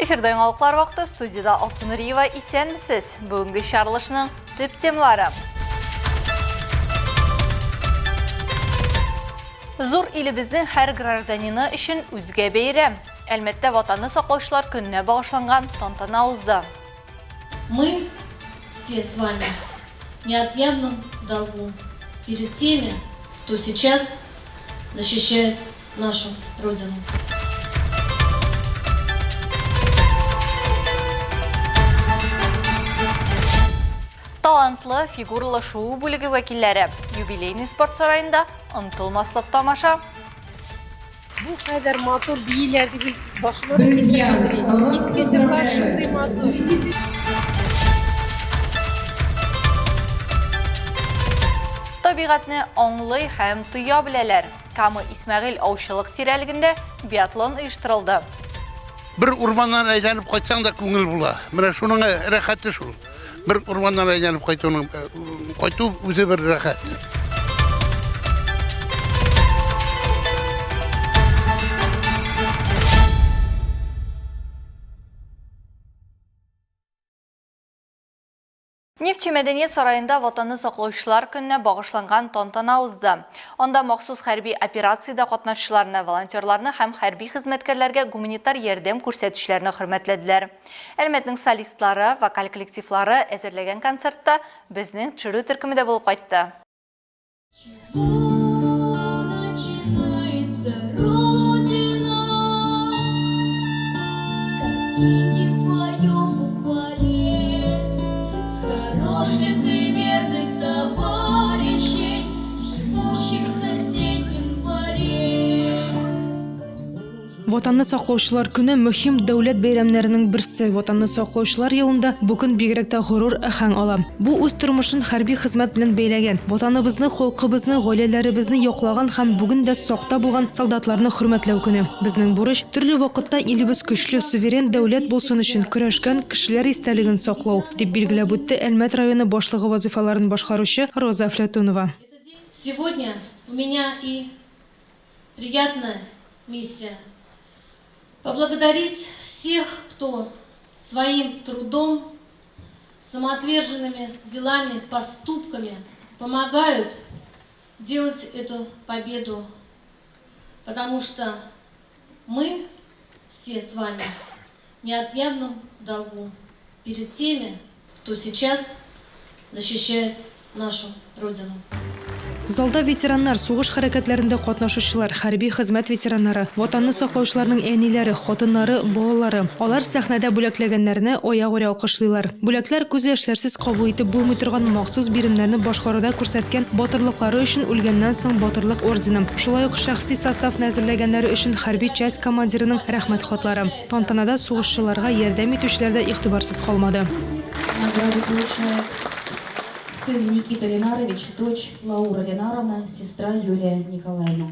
Эфирден алықлар вақты студияда Алтын Нұриева исәнмісіз. Бүгінгі шарылышының төп темалары. Зур илебезнең һәр гражданины өчен үзгә бәйрәм. Әлмәттә ватанны саклаучылар көненә багышланган тантана узды. Мы все с вами в неотъемлемом долгу перед теми, кто сейчас защищает нашу Родину. Талантлы фигурлы шоу бүлеге вәкилләре юбилейный спорт сарайында ынтылмаслык тамаша. Bu kadar matur biyilerdeki başları kesildi. İskişirler şunday matur. Табигатьне аңлый һәм туя беләләр. Камы Исмәгыйль аучылык тирәлегендә биатлон оештырылды. Bir urmandan aylanıp kaçsan da көңіл була. Менә шуның рәхәте шул. Bir urmandan aylanıp кайту үзе bir рәхәт. Нефтче мәдәният сарайында ватанны саклаучылар көненә багышланган тантана узды. Анда махсус хәрби операциядә катнашучыларны, волонтерларны һәм хәрби хезмәткәрләргә гуманитар ярдәм күрсәтүчеләрне хөрмәтләделәр. Әлмәтнең солистлары, вокаль коллективлары әзерләгән концертта безнең Чыру төркемендә булып кайтты. Ватанны саклаучылар көне мөһим дәүләт бәйрәмнәренең берсе. Ватанны саклаучылар елында бу көн бигрәк тә горур аһәң ала. Бу үз тормышын хәрби хезмәт белән бәйләгән, ватаныбызны, халкыбызны, гаиләләребезне яклаган һәм бүген дә сакта булган солдатларны хөрмәтләү көне. Безнең бурыч төрле вакытта илебез көчле, суверен дәүләт булсын өчен көрәшкән кешеләр истәлеген саклау, дип билгеләп үтте Әлмәт районы башлыгы вазифаларын башкаручы Роза Афлатунова. Сегодня у меня и приятная миссия поблагодарить всех, кто своим трудом, самоотверженными делами, поступками помогают делать эту победу, потому что мы все с вами в неотъемлемом долгу перед теми, кто сейчас защищает нашу Родину. Залда ветераннар, сугыш хәрәкәтләрендә катнашучылар, хәрби хезмәт ветераннары, ватанны саклаучыларның әниләре, хатыннары, балалары. Алар сәхнәдә бүләкләгәннәрне аягүрә алкышлыйлар. Бүләкләр күз яшьләрсез кабул итеп булмый торган махсус биремнәрне башкаруда күрсәткән батырлыклары өчен үлгәннән соң батырлык ордены. Шулай ук шәхси составны әзерләгәннәре өчен хәрби часть командирының рәхмәт хатлары. Тантанада сугышчыларга ярдәм итүчеләр дә игътибарсыз калмады. Сын Никита Ленарович, дочь Лаура Ленаровна, сестра Юлия Николаевна.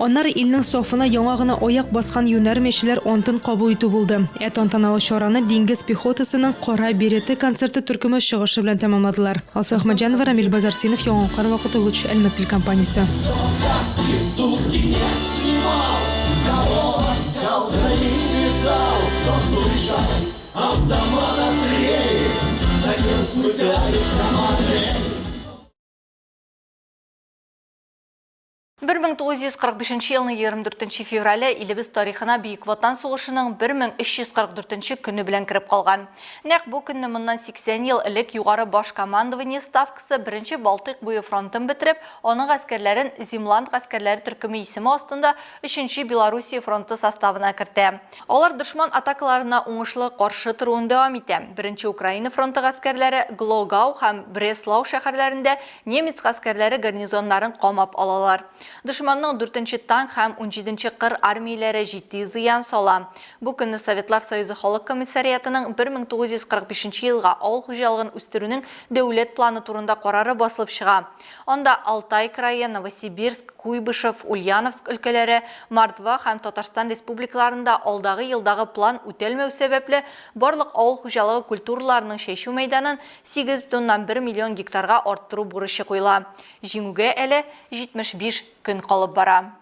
Аннары илнең сафына яңа гына аяк баскан юнәрмәчеләр антын кабул итү булды. Тантаналы чараны диңгез пехотасының Кара береты концерты төркеме чыгышы белән тәмамладылар. Алсу Ахмаджанова, Рамил Базарцинов, Яңакар вакыты Луч Әлмәт компаниясе. Бір 1945 елның 24 феврале илебез тарихына Бөек Ватан сугышының 1344 көне белән кирип калган. Нәкъ бу көнне моннан 80 ел элек югары баш командование ставкасы 1-нче Балтык буе фронтын бетереп, аның гаскәрләрен Земланд гаскәрләре төркеме исеме астында 3-нче Белоруссия фронты составына кертә. Алар дошман атакаларына уңышлы каршы торуын дәвам итә. 1-нче Украина фронты гаскәрләре Глогау һәм Бреслау шәһәрләрендә немец гаскәрләре гарнизоннарын камап алалар. Дышманның 4-нче танк һәм 17-нче кыр армияләре җитди зыян сала. Бу көнне Советлар Союзы Халык комиссариатының 1945 елга авыл хуҗалыгын үстерүнең дәүләт планы турында карары басылып чыга. Анда Алтай крае, Новосибирск, Куйбышев, Ульяновск өлкәләре, Мордва һәм Татарстан республикаларында алдагы елдагы план үтәлмәү сәбәпле барлык авыл хуҗалыгы культураларының шәйшү мәйданын 8,1 миллион гектарга арттыру бурычы куела. Җиңүгә әле 75 көн калып бара.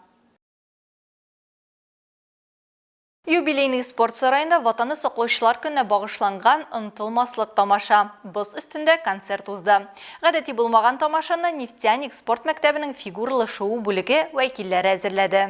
Юбилейный спорт сарайында ватанны саклаучылар көненә багышланган ынтылмаслык тамаша. Боз үстендә концерт узды. Гадәти булмаган тамашаны Нефтяник спорт мәктәбенең фигуралы шоу бүлеге вәкилләре әзерләде.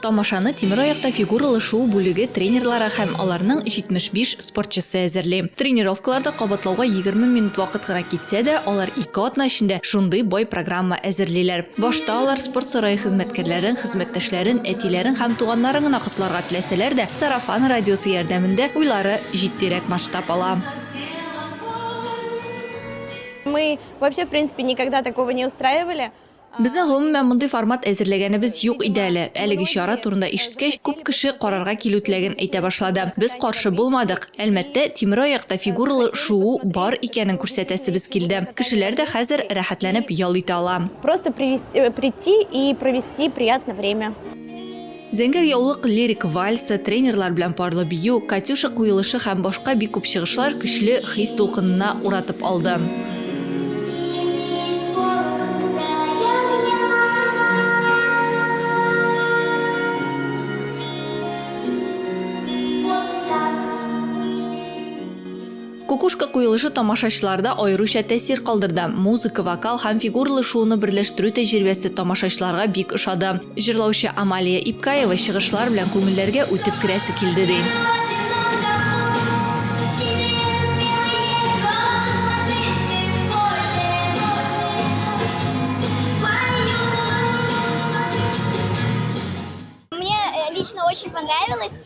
Тамашаны Тимираяқта фигуралы шоу бүлеге тренерлары һәм аларның 75 спортчысы әзерли. Тренировкаларда кабатлауга 20 минут вакыт гына китсә дә, алар 2 атна эчендә шундый бай программа әзерлиләр. Башта алар спорт сарае хезмәткәрләрен, хезмәттәшләрен, әтиләрен һәм туганнарын гына котларга теләсәләр дә, Сарафан радиосы ярдәмендә уйлары җитдирәк масштаб ала. Мы вообще, в принципе, никогда такого не устраивали. Безнең гомумән мондый формат әзерләгәнебез юк иде әле. Әлеге чара турында ишеткәч, күп кеше карарга килү теләген әйтә башлады. Без каршы булмадык. Әлбәттә, Тимираяқта фигуралы шоу бар икәнен күрсәтәсебез килде. Кешеләр дә хәзер рәхәтләнеп ял итә ала. Просто прийти и провести приятное время. Зәңгәр яулык лирик вальсы, тренерлар белән парлы бию, Катюша куелышы һәм башка бик күп чыгышлар көчле хис дулкынына уратып алды. Кукушка куелышы тамашачыларда аеруча тәэсир калдырды. Музыка, вокал һәм фигуралы шоуны берләштерү тәҗрибәсе тамашачыларга бик ошады. Җырлаучы Амалия Ипкаева чыгышлар белән күңелләргә үтеп керәсе килде ди. Мне лично очень понравилось.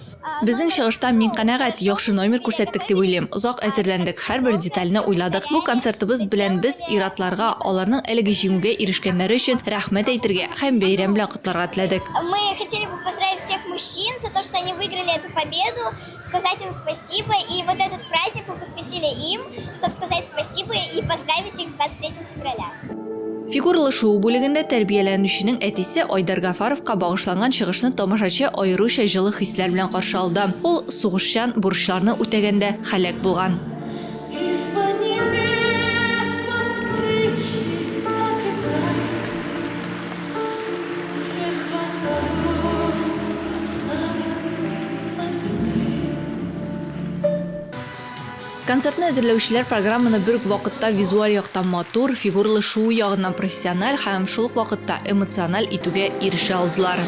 Безнең чыгыштан мин канәгать, яхшы номер күрсәттек дип уйлыйм. Озак әзерләндек, һәрбер детальне уйладык. Бу концертыбыз белән без иратларга, аларның әлеге җиңүгә ирешкәннәре өчен рәхмәт әйтергә һәм бәйрәм белән котларга теләдек. Мы хотели бы поздравить всех мужчин за то, что они выиграли эту победу, сказать им спасибо. И вот этот праздник мы посвятили им, чтобы сказать спасибо и поздравить их с 23 февраля. Фигуралы шоу бүлегендә тәрбияләнүченең әтисе Айдар Гафаровка багышланган чыгышны тамашачы аеруча җылы хисләр белән каршы алды. Ул сугышчан бурычларны үтәгәндә һәлак булган. Концертны әзерләүчеләр программаны бер үк вакытта визуаль яктан матур, фигуралы шоу ягыннан профессиональ һәм шул ук вакытта эмоциональ итүгә ирешә алдылар.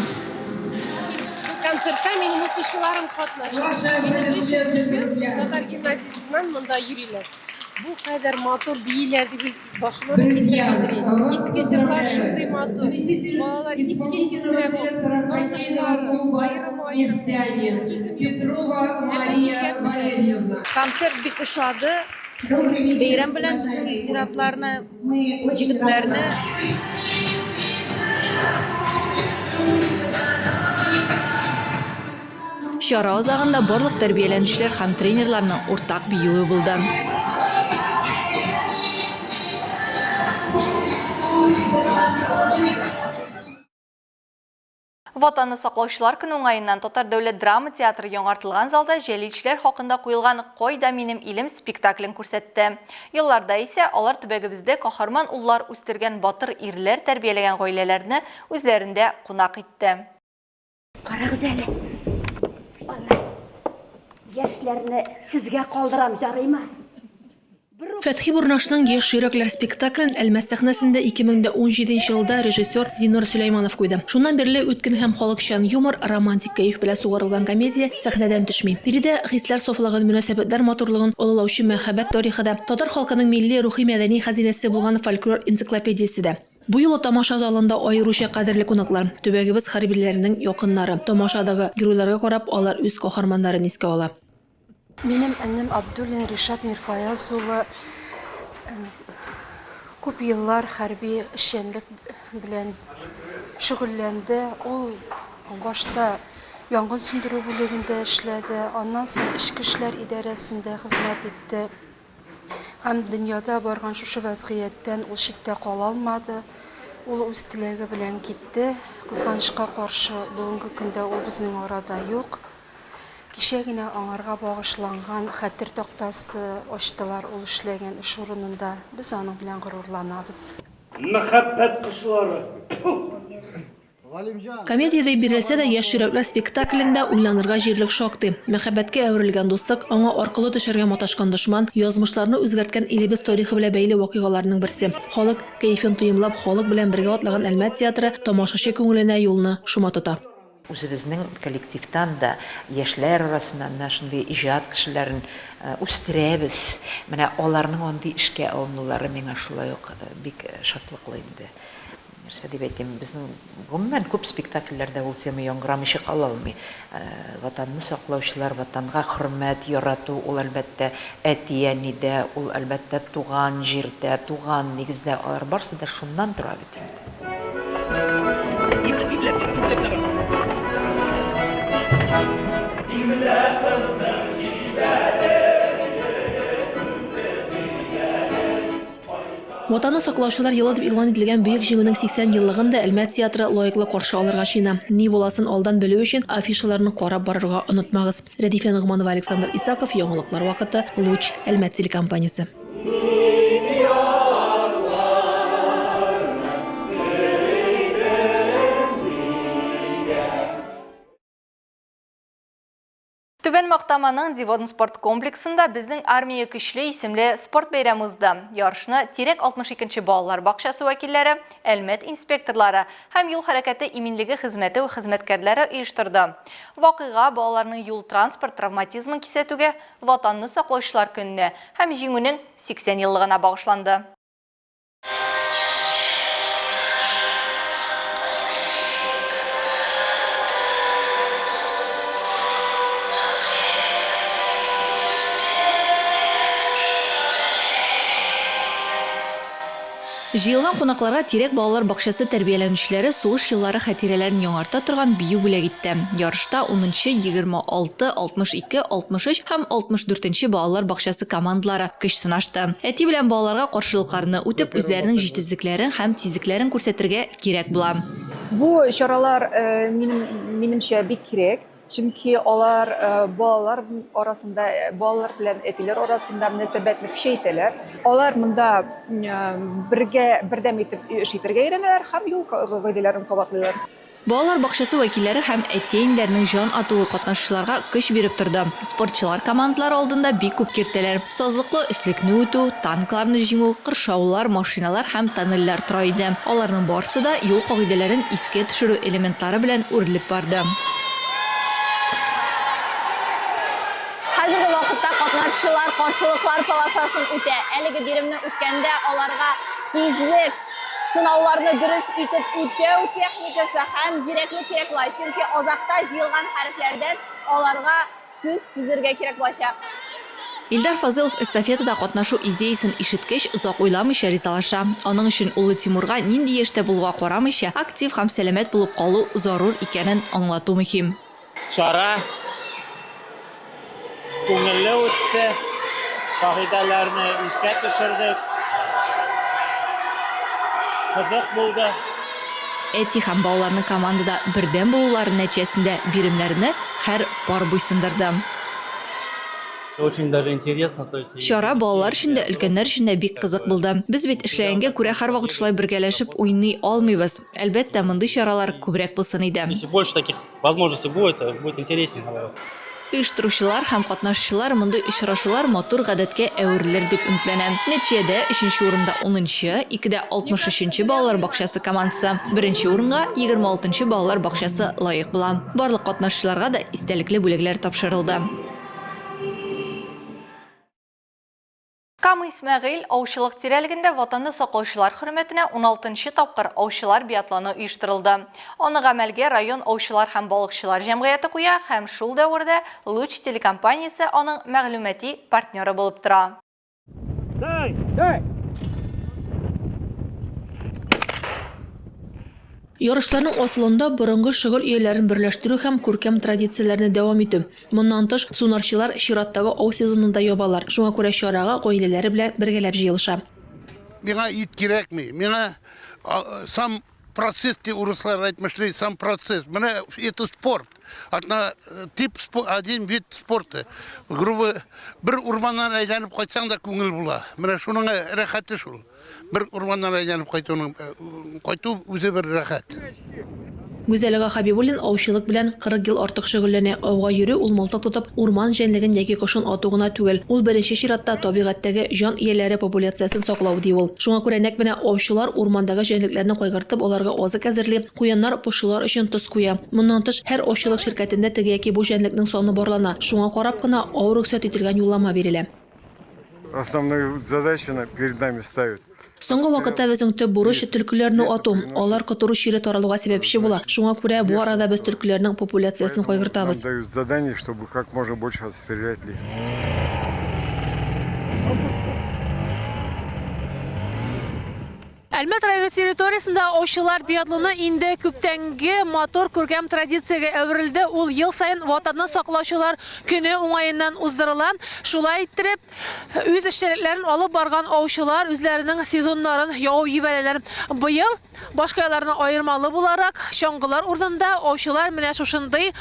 Концертта минем укучыларым катнаша. Татар гимназиясеннән монда йөриләр. Бу кадәр матур бийләр дип башыма китерә. Иске җырлар шундый матур. Балалар иске кисмәләр балкышлар, айрым-айрым сүзеп Петрова Мария Валерьевна. Концерт бик ошады. Бәйрәм белән безнең иратларны, җегетләрне Чара азагында барлык тәрбияләнүчеләр һәм тренерларның уртак биюе булды. Ватанны саклаучылар көне уңаеннан Татар дәүләт драма театры яңартылган залда җәлилчеләр хакында куелган "Кайда минем илем" спектаклен күрсәтте. Елларда исә алар төбәгебездә каһарман уллар үстергән батыр ирләр тәрбияләгән гаиләләрне үзләрендә кунак итте. Карагыз әле. Яшьләрне сезгә калдырам, жарыймы? Фәтхи Бурнашның «Яшь йөрәкләр» спектаклен Әлмәт сәхнәсендә 2017 елда режиссер Зинур Сөләйманов куйды. Шуннан бирле үткен һәм халыкчан юмор, романтик кәеф белән сугарылган комедия сәхнәдән төшми. Биредә хисләр сафлыгын, мөнәсәбәтләр матурлыгын, олылаучы мәхәббәт тарихы да, татар халкының милли рухи мәдәни хәзинәсе булган фольклор энциклопедиясе дә. Бу юлы тамаша залында аеруча кадерле кунаклар, төбәгебез хәрбиләренең якыннары. Тамашадагы геройларга карап, алар үз каһарманнарын искә ала. Минем әнем Абдуллин Ришат Мирфаяз улы күп еллар хәрби эшчәнлек белән шөгыльләнде. Ул башта янгын сүндерү бүлегендә эшләде, аннан соң Эчке эшләр идарәсендә хезмәт итте. Һәм дөньяда барган шушы вазгыятьтән ул читтә кала алмады. Ул үз теләге белән китте. Кызганычка каршы бүгенге көндә ул безнең арада юк. Кичә генә аңарга багышланган хәтер тактасы ачтылар ул эшләгән эш урынында. Без аның белән горурланабыз. Мәхәббәт кышлары. Комедияда бирелсә дә яшь йөрәкләр спектаклендә уйланырга җирлек шактый. Мәхәббәткә әверелгән дуслык, аңа аркылы төшәргә маташкан дошман, язмышларны үзгәрткән илебез тарихы белән бәйле вакыйгаларның берсе. Халык кәефен тоемлап, халык белән бергә атлаган Әлмәт театры тамашачы күңеленә юлны шума тота. Үзебезнең коллективтан да яшьләр арасыннан шундый иҗат кешеләрен үстерәбез. Менә аларның андый эшкә алынулары миңа шулай ук бик шатлыклы инде. Нәрсә дип әйтим, безнең гомумән күп спектакльләрдә ул тема яңгырамыйча кала алмый. Ватанны саклаучылар, ватанга хөрмәт ярату, ул әлбәттә әти-әнидә, ул әлбәттә туган җирдә, туган нигездә, алар барсы да шуннан тора бит. Ватанны саклаучылар елы дип игълан ителгән бөек җиңүнең 80 еллыгында Әлмәт театры лаеклы каршы алырга чыйна. Ни буласын алдан белү өчен афишаларны карап барырга онытмагыз. Рәдифә Нугманова, Александр Исаков, яңалыклар вакыты, Луч, Әлмәт телекомпаниясе. Түбән Мактаманың Дивон спорт комплексында безнең армия көчле исемле спорт бәйрәме узды. Ярышны Тирәк 62-нче балалар бакчасы вәкилләре, Әлмәт инспекторлары һәм юл хәрәкәте иминлеге хезмәте ва хезмәткәрләре оештырды. Вакыйга балаларның юл транспорт травматизмын кисәтүгә, ватанны саклаучылар көненә һәм җиңүнең 80 еллыгына багышланды. Җыелган кунакларга Тирәк балалар бакчасы тәрбияләнүчеләре сугыш еллары хатирәләрен яңарта торган бию бүләк итте. Ярышта 10-нчы, 26, 62, 63 һәм 64-нче балалар бакчасы командалары көч сынашты. Әти белән балаларга каршылыкларны үтеп, үзләренең җитезлекләрен һәм тизлекләрен күрсәтергә кирәк була. Бу чаралар минемчә бик кирәк. Чөнки алар балалар арасында, балалар белән әтиләр арасында мөнәсәбәтне көчәйтәләр. Алар монда бердәм итеп эш итәргә өйрәнәләр һәм юл кагыйдәләрен кабатлыйлар. Балалар бакчасы вәкилләре һәм әти-әниләрнең җан атуы катнашучыларга көч биреп торды. Спортчылар командалары алдында бик күп киртәләр. Сазлыклы өслекне үтү, танкларны җиңү, кыршаулар, машиналар һәм тоннельләр тора иде. Аларның барысы да юл кагыйдәләрен искә төшерү элементлары белән үрелеп барды. Хәзерге вакытта катнашучылар каршылыклар полосасын үтә. Әлеге биремне үткәндә аларга тизлек, сынауларны дөрес итеп үтәү техникасы һәм зирәклек кирәк була. Чөнки азакта җыелган хәрефләрдән аларга сүз төзергә кирәк булачак. Илдар Фазылов эстафетада катнашу идеясын ишеткәч, озак уйламыйча ризалаша. Аның өчен улы Тимурга нинди яшьтә булуга карамыйча, актив һәм сәламәт булып калу зарур икәнен аңлату мөһим. Шара күңелле үтте, кагыйдәләрне искә төшердек. Кызык булды. Әти һәм балаларның командада бердәм булулары нәтиҗәсендә биремнәрне һәр пар буйсындырды. Очень даже интересно, то есть. Чара балалар өчен дә, өлкәннәр өчен дә бик кызык булды. Без бит эшләгәнгә күрә һәрвакыт шулай бергәләшеп уйный алмыйбыз. Әлбәттә, мондый чаралар күбрәк булсын иде. Если больше таких возможностей будет интереснее. Оештыручылар һәм катнашучылар мондый очрашулар матур гадәткә әверелер дип өметләнәм. Нәтиҗәдә 3нче урында 10-нчы, 2дә 63-нче балалар бакчасы командасы, 1нче урынга 26-нчы балалар бакчасы лаек була. Барлык катнашучыларга да истәлекле бүләкләр тапшырылды. Камы Исмәгыйль аучылык тирәлегендә ватанны саклаучылар хөрмәтенә 16-нчы тапкыр аучылар биатлоны оештырылды. Аны гамәлгә район аучылар һәм балыкчылар җәмгыяте куя һәм шул дәврдә Луч телекомпаниясе аның мәгълүмати партнеры булып тора. Ярышларның асылында борынгы шөгыль ияләрен берләштерү һәм күркәм традицияләрне дәвам итү. Моннан тыш, сунарчылар чираттагы ау сезонында ябалар. Шуңа күрә чарага гаиләләре белән бергәләп җыелыша. Миңа ит кирәкми. Миңа сам процесс ди урыслар әйтмешләр, сам процесс. Менә это спорт. Одна тип один вид спорта. Грубо бер урманнан әйләнеп кайтсаң да күңел була. Менә шуның рәхәте шул. Бер урманнан әйләнеп кайту үзе бер рәхәт. Гүзәлия Хабибуллин аучылык белән 40 ел артык шөгыльләнә. Ауга йөрү ул мылтык тотып, урман җәнлеген яки кошын ату гына түгел. Ул беренче чиратта табигатьтәге җан ияләре популяциясын саклау ди ул. Шуңа күрә нәкъ менә аучылар урмандагы җәнлекләрне кайгыртып, аларга азык әзерли, куяннар пошулар өчен тоз куя. Моннан тыш, һәр аучылык ширкәтендә теге яки бу җәнлекнең саны барлана. Шуңа карап кына авыр рөхсәт ителгән юллама бирелә. Основную задачу перед нами ставят. Соңгы вакытта безнең төп бурыч төлкеләрне ату. Алар котыру чире таралуга сәбәпче була. Шуңа күрә бу арада без төлкеләрнең популяциясын кайгыртабыз. Нам дают задание, чтобы как можно больше отстрелять лис. Әлмәт районы территориясында аучылар биатлоны инде күптәнге мотор күркәм традициягә әверелде. Ул ел сайын ватанны саклаучылар көне уңаеннан уздырыла. Шулай иттереп, үз эшчәнлекләрен алып барган аучылар үзләренең сезоннарын явып җибәрәләр. Быел башка елларны аермалы буларак, чаңгылар урынында аучылар менә шушындый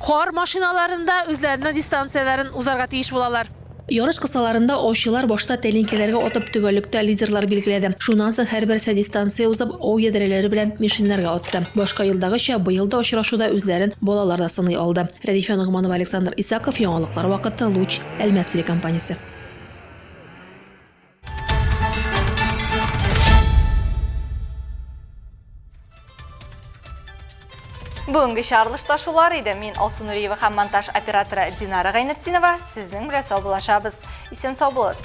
кар машиналарында үзләренең дистанцияларын узарга тиеш булалар. Ярыш кысаларында аучылар башта тәлинкәләргә атып төгәллектә лидерлар билгеләде. Шуннан соң һәрберсе дистанция узып, ау ядрәләре белән мишеннәргә атты. Башка елдагыча быел да очрашуда үзләрен балалар да сыный алды. Рәдифә Нугманова, Александр Исаков, яңалыклар вакыты, Луч, Әлмәт телекомпаниясе. Бүгінгі шарылышта шулар иде. Мин Алсу Нуриева һәм монтаж операторы Динара Гайнетдинова. Сезнең белән сау булашабыз. Исән сау булыгыз.